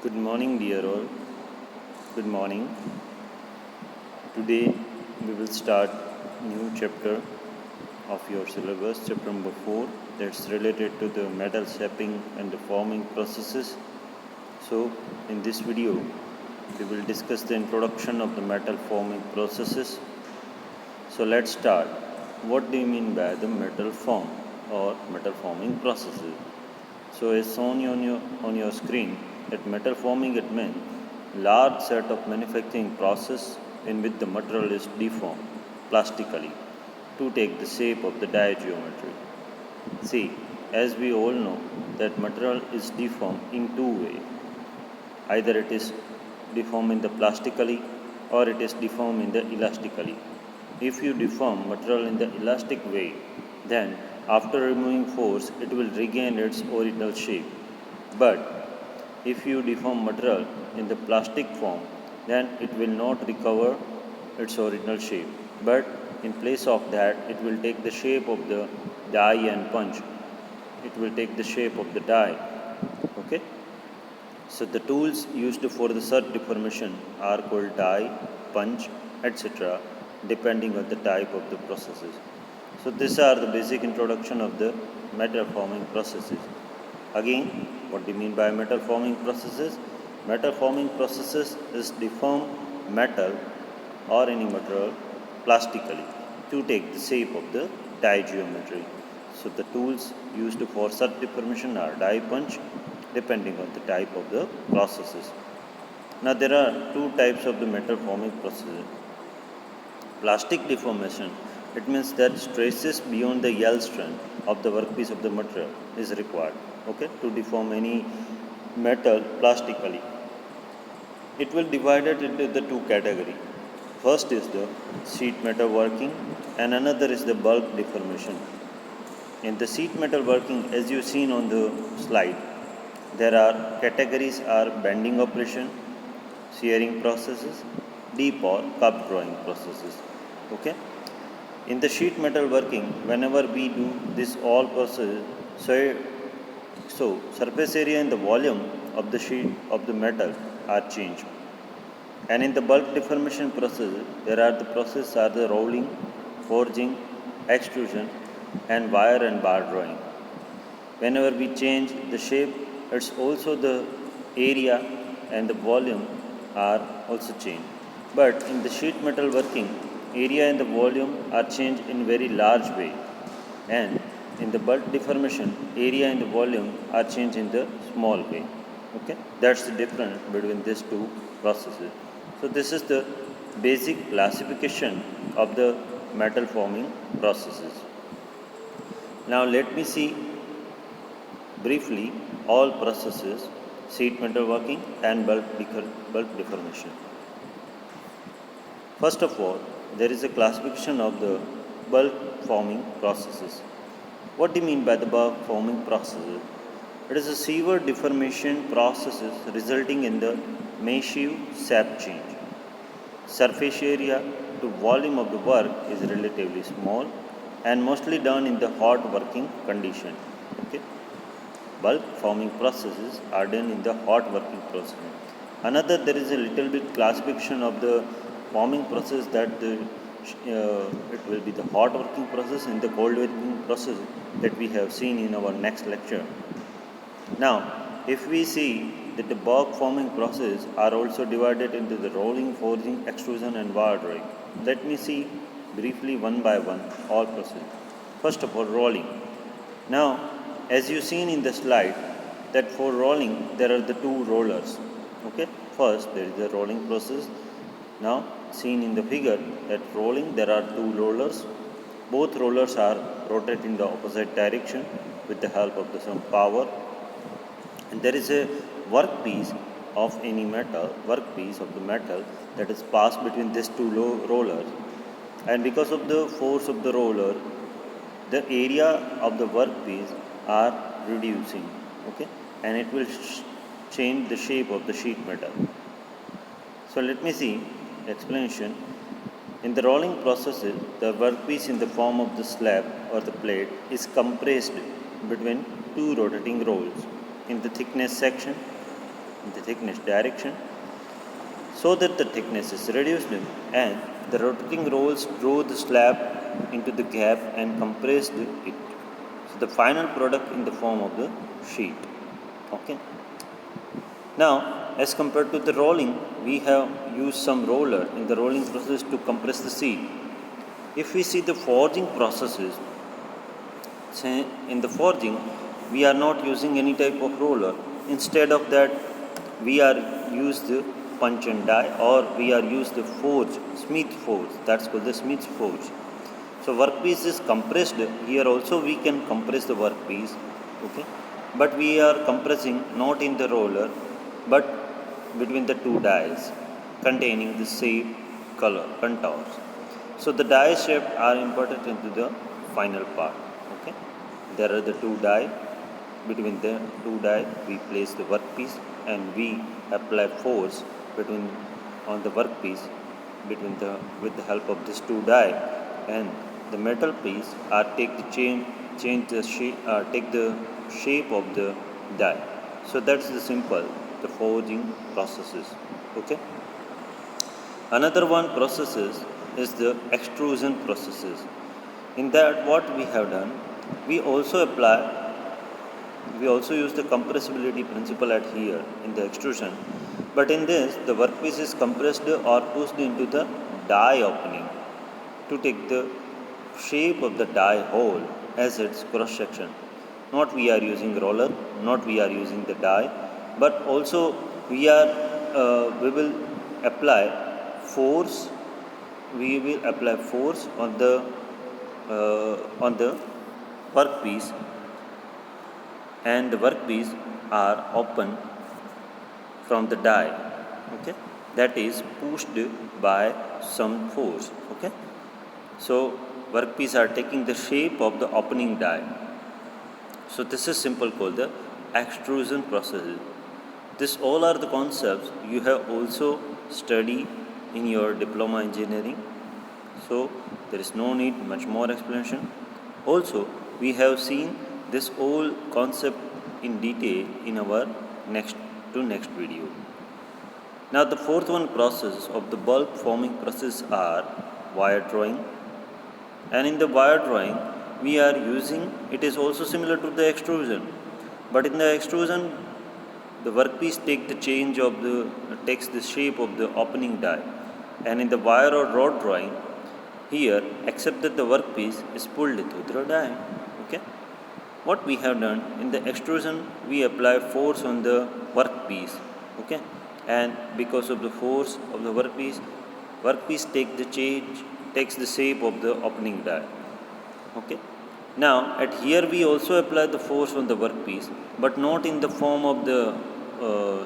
Good morning, dear all. Good morning. Today we will start new chapter of your syllabus, chapter number 4, that's related to the metal shaping and the forming processes. So, in this video, we will discuss the introduction of the metal forming processes. So, let's start. What do you mean by the metal form or metal forming processes? So, as shown on your screen, that metal forming it means large set of manufacturing process in which the material is deformed plastically to take the shape of the die geometry. See, as we all know that material is deformed in two ways. Either it is deformed in the plastically or it is deformed in the elastically. If you deform material in the elastic way, then after removing force it will regain its original shape. But if you deform material in the plastic form, then it will not recover its original shape. But in place of that, it will take the shape of the die and punch. It will take the shape of the die. Okay? So the tools used for the such deformation are called die, punch, etc. depending on the type of the processes. So these are the basic introduction of the metal forming processes. Again, what do you mean by metal forming processes? Metal forming processes is deform metal or any material plastically to take the shape of the die geometry. So the tools used for such deformation are die, punch, depending on the type of the processes. Now there are two types of the metal forming processes. Plastic deformation, it means that stresses beyond the yield strength of the workpiece of the material is required, to deform any metal plastically. It will divide it into the two categories. First is the sheet metal working and another is the bulk deformation. In the sheet metal working, as you seen on the slide, there are categories are bending operation, shearing processes, deep or cup drawing processes. In the sheet metal working, whenever we do this all process, so surface area and the volume of the sheet of the metal are changed. And in the bulk deformation process, there are the processes are the rolling, forging, extrusion, and wire and bar drawing. Whenever we change the shape, it's also the area and the volume are also changed. But in the sheet metal working, area and the volume are changed in very large way. And in the bulk deformation, area and the volume are changed in the small way. That's the difference between these two processes. So this is the basic classification of the metal forming processes. Now let me see briefly all processes, sheet metal working and bulk deformation. First of all, there is a classification of the bulk forming processes. What do you mean by the bulk forming processes? It is a severe deformation processes resulting in the massive shape change. Surface area to volume of the work is relatively small and mostly done in the hot working condition. Bulk forming processes are done in the hot working process. Another, there is a little bit classification of the forming process that it will be the hot working process and the cold working process that we have seen in our next lecture. Now, if we see that the bulk forming process are also divided into the rolling, forging, extrusion and wire drawing. Let me see briefly one by one all processes. First of all, rolling. Now, as you seen in the slide, that for rolling there are the two rollers. First there is the rolling process. Now seen in the figure that rolling there are two rollers. Both rollers are rotated in the opposite direction with the help of some power. And there is a workpiece of any metal, that is passed between these two rollers. And because of the force of the roller, the area of the workpiece are reducing, and it will change the shape of the sheet metal. So let me see explanation. In the rolling processes, the workpiece in the form of the slab or the plate is compressed between two rotating rolls in the thickness section, in the thickness direction so that the thickness is reduced, and the rotating rolls draw the slab into the gap and compress it. So the final product in the form of the sheet. Okay. Now, as compared to the rolling, we have used some roller in the rolling process to compress the sheet. If we see the forging processes, say in the forging, we are not using any type of roller. Instead of that, we are used the punch and die, or we are used the forge, Smith forge. That's called the Smith forge. So workpiece is compressed. Here also we can compress the workpiece. Okay, but we are compressing not in the roller, but between the two dies containing the same color contours. So the die shape are inputted into the final part. Okay, there are the two die. Between the two die we place the workpiece and we apply force between on the workpiece between the with the help of this two die, and the metal piece are take the change the shape take the shape of the die. So that's the simple the forging processes. Okay. Another one processes is the extrusion processes. In that, what we have done, we also use the compressibility principle at here in the extrusion. But in this, the workpiece is compressed or pushed into the die opening to take the shape of the die hole as its cross section. Not we are using roller, not we are using the die, but also we will apply force. We will apply force on the workpiece, and the workpiece are open from the die. Okay, that is pushed by some force. Okay, so workpiece are taking the shape of the opening die. So this is simple called the extrusion process. This all are the concepts you have also studied in your diploma engineering. So there is no need much more explanation. Also, we have seen this whole concept in detail in our next video. Now the fourth one process of the bulk forming process are wire drawing. And in the wire drawing, we are using, it is also similar to the extrusion. But in the extrusion, the workpiece takes the shape of the opening die. And in the wire or rod drawing, here, except that the workpiece is pulled through the die. Okay. What we have done in the extrusion, we apply force on the workpiece. Okay. And because of the force of the workpiece takes the shape of the opening die. Okay. Now at here we also apply the force on the workpiece, but not in the form of the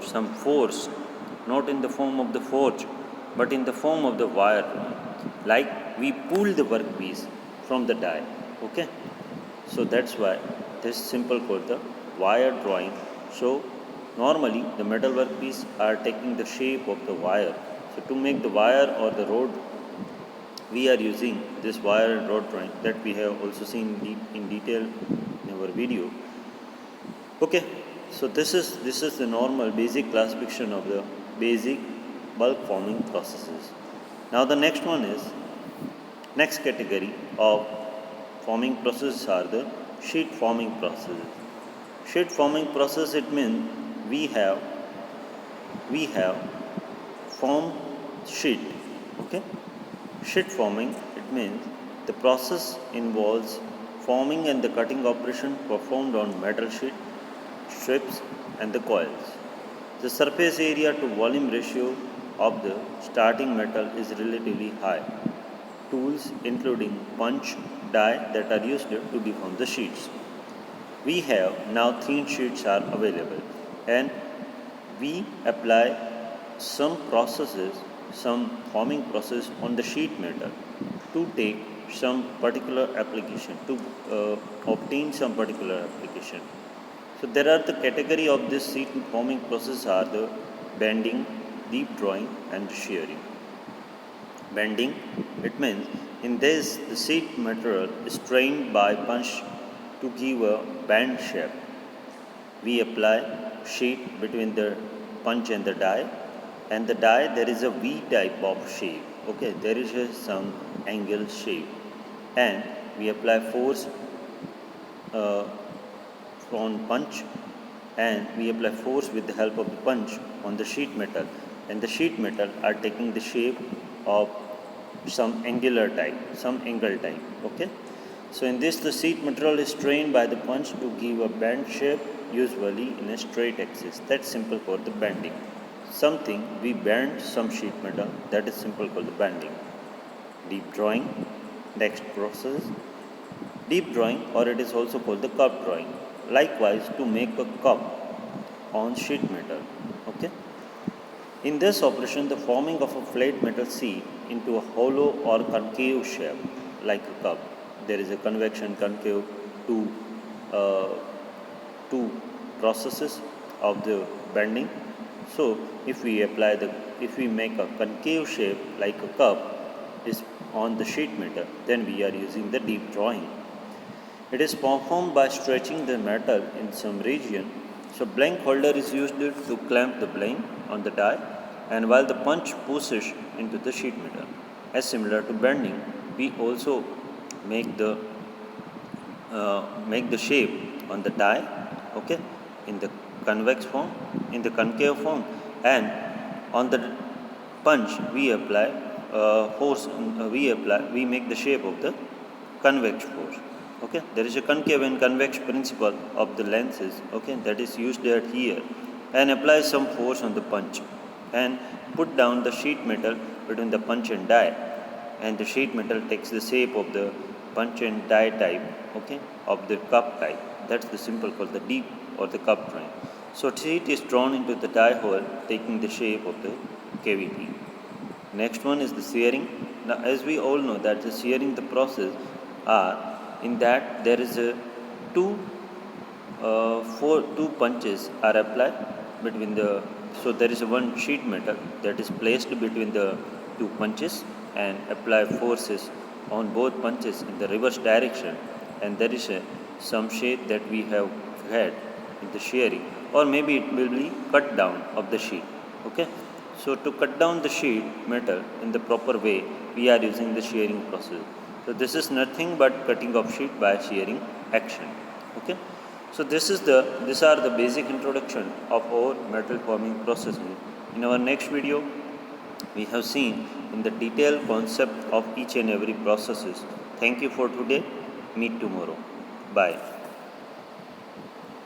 some force, not in the form of the forge, but in the form of the wire. Like we pull the workpiece from the die. Okay. So that's why this simple called the wire drawing. So normally the metal workpiece are taking the shape of the wire. So to make the wire or the rod, we are using this wire and rod drawing that we have also seen in detail in our video. Okay, so this is the normal basic classification of the basic bulk forming processes. Now the next category of forming processes are the sheet forming processes. Sheet forming process, it means we have formed sheet. Okay. Sheet forming, it means the process involves forming and the cutting operation performed on metal sheet, strips and the coils. The surface area to volume ratio of the starting metal is relatively high. Tools including punch, die that are used to deform the sheets. We have now thin sheets are available, and we apply some forming process on the sheet metal to take some particular application, to obtain some particular application. So there are the category of this sheet forming process are the bending, deep drawing and shearing. Bending, it means in this the sheet material is strained by punch to give a bend shape. We apply sheet between the punch and the die, and the die there is a V type of shape. Okay, there is some angle shape, and we apply force uh, on punch, and we apply force with the help of the punch on the sheet metal, and the sheet metal are taking the shape of some angular type, some angle type. Okay, so in this the sheet metal is strained by the punch to give a bend shape, usually in a straight axis. That's simple for the bending. Something we bend some sheet metal, that is simple called the bending. Deep drawing, next process, deep drawing, or it is also called the cup drawing. Likewise, to make a cup on sheet metal. Okay. In this operation, the forming of a flat metal sheet into a hollow or concave shape, like a cup. There is a convection, concave, two, uh, two processes of the bending. So, if we make a concave shape like a cup is on the sheet metal, then we are using the deep drawing. It is performed by stretching the metal in some region. So blank holder is used to clamp the blank on the die, and while the punch pushes into the sheet metal. As similar to bending, we also make the shape on the die, okay, in the convex form, in the concave form, and on the punch we apply force. We make the shape of the convex force. Okay, there is a concave and convex principle of the lenses. Okay, that is used here, and apply some force on the punch, and put down the sheet metal between the punch and die, and the sheet metal takes the shape of the punch and die type. Okay, of the cup type. That's the simple called the deep or the cup drawing. So sheet is drawn into the die hole, taking the shape of the cavity. Next one is the shearing. Now, as we all know that the shearing the process are in that there is a two punches are applied between the. So there is a one sheet metal that is placed between the two punches and apply forces on both punches in the reverse direction, and there is some shape that we have had in the shearing, or maybe it will be cut down of the sheet. Okay, so to cut down the sheet metal in the proper way, we are using the shearing process. So this is nothing but cutting of sheet by shearing action. Okay, so these are the basic introduction of our metal forming process. In our next video, we have seen in the detailed concept of each and every processes. Thank you for today. Meet tomorrow. Bye.